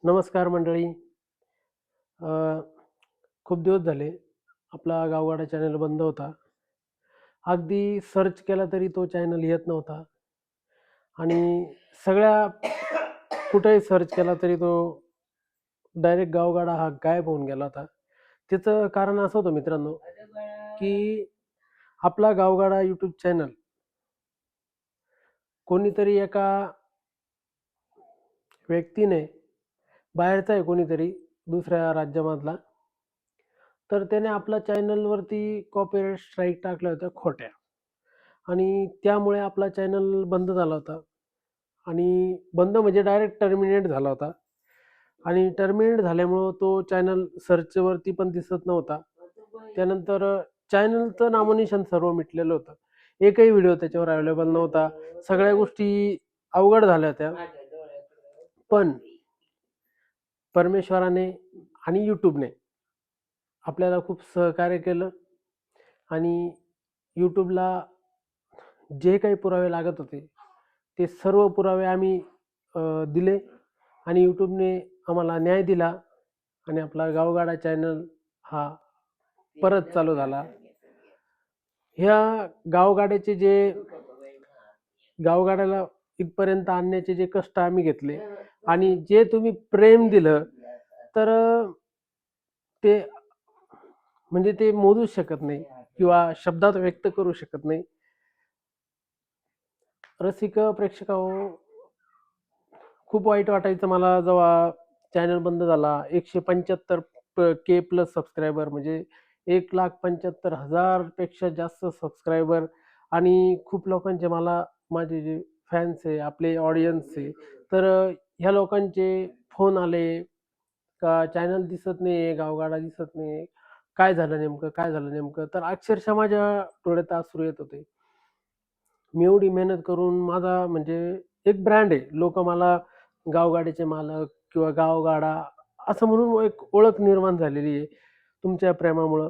नमस्कार मंडळी. अ, खूप दिवस झाले आपला गावगाडा चॅनल बंद होता. अगदी सर्च केला तरी तो चॅनल येत नव्हता आणि सगळ्या कुठेही सर्च केला तरी तो डायरेक्ट गावगाडा हा गायब होऊन गेला होता. त्याचं कारण असं होतं मित्रांनो, की आपला गावगाडा यूट्यूब चॅनल कोणीतरी एका व्यक्तीने बाहेरचा आहे कोणीतरी दुसऱ्या राज्यामधला, तर त्याने आपल्या चॅनलवरती कॉपीराइट स्ट्राईक टाकल्या होत्या खोट्या आणि त्यामुळे आपला चॅनल बंद झाला होता आणि बंद म्हणजे डायरेक्ट टर्मिनेट झाला होता आणि टर्मिनेट झाल्यामुळं तो चॅनल सर्चवरती पण दिसत नव्हता. त्यानंतर चॅनलचं नामोनिशाण सर्व मिटलेलं होतं. एकही व्हिडिओ त्याच्यावर अवेलेबल नव्हता. सगळ्या गोष्टी अवघड झाल्या होत्या. पण परमेश्वराने आणि यूट्यूबने आपल्याला खूप सहकार्य केलं आणि यूट्यूबला जे काही पुरावे लागत होते ते सर्व पुरावे आम्ही दिले आणि यूट्यूबने आम्हाला न्याय दिला आणि आपला गावगाडा चॅनल हा परत चालू झाला. ह्या गावगाड्याचे जे गावगाड्याला इथपर्यंत आणण्याचे जे कष्ट आम्ही घेतले आणि जे तुम्ही प्रेम दिलं, तर ते म्हणजे ते मोजूच शकत नाही किंवा शब्दात व्यक्त करू शकत नाही. रसिक प्रेक्षकाहो, खूप वाईट वाटायचं मला जेव्हा चॅनल बंद झाला. 175K प्लस सबस्क्रायबर म्हणजे 1,75,000 पेक्षा जास्त सबस्क्रायबर आणि खूप लोकांचे मला माझे जे फॅन्स आहे, आपले ऑडियन्स आहे, तर ह्या लोकांचे फोन आले का चॅनल दिसत नाहीये, गावगाडा दिसत नाहीये. काय झालं नेमकं? काय झालं नेमकं? तर अक्षरशः माझ्या डोळ्यात अश्रू येत होते. मी एवढी मेहनत करून माझा म्हणजे एक ब्रँड आहे. लोकं मला गावगाडीचे मालक किंवा गावगाडा असं म्हणून एक ओळख निर्माण झालेली आहे तुमच्या प्रेमामुळं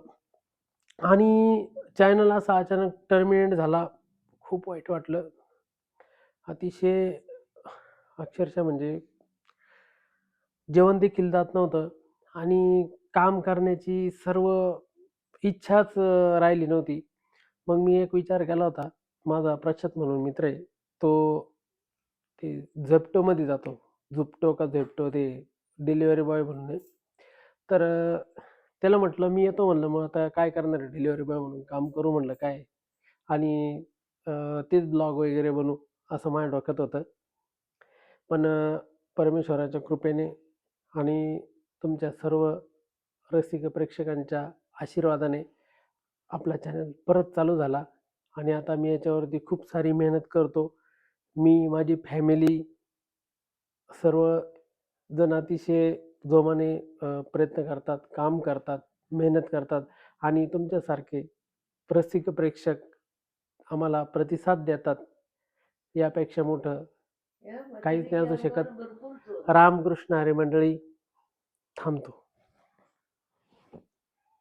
आणि चॅनल असा अचानक टर्मिनेट झाला. खूप वाईट वाटलं. अतिशय अक्षरशः म्हणजे जेवण देखील जात नव्हतं आणि काम करण्याची सर्व इच्छाच राहिली नव्हती. मग मी एक विचार केला होता. माझा प्रशांत म्हणून मित्र आहे. तो ते Zeptoमध्ये जातो. Zupto का Zepto ते डिलिव्हरी बॉय म्हणून आहे. तर त्याला म्हटलं, "मी येतो" म्हणलं, "मग आता काय करणार आहे डिलिव्हरी बॉय म्हणून काम करू" म्हणलं काय आणि अ, तेच ब्लॉग वगैरे बनवू असं माझ्या डोक्यात होतं. पण परमेश्वराच्या कृपेने आणि तुमच्या सर्व रसिक प्रेक्षकांच्या आशीर्वादाने आपला चॅनल परत चालू झाला आणि आता मी याच्यावरती खूप सारी मेहनत करतो. मी, माझी फॅमिली सर्व जण अतिशय जोमाने प्रयत्न करतात, काम करतात, मेहनत करतात आणि तुमच्यासारखे रसिक प्रेक्षक आम्हाला प्रतिसाद देतात. यापेक्षा मोठं काहीच नाही असू शकत. रामकृष्ण हरी मंडळी. थांबतो.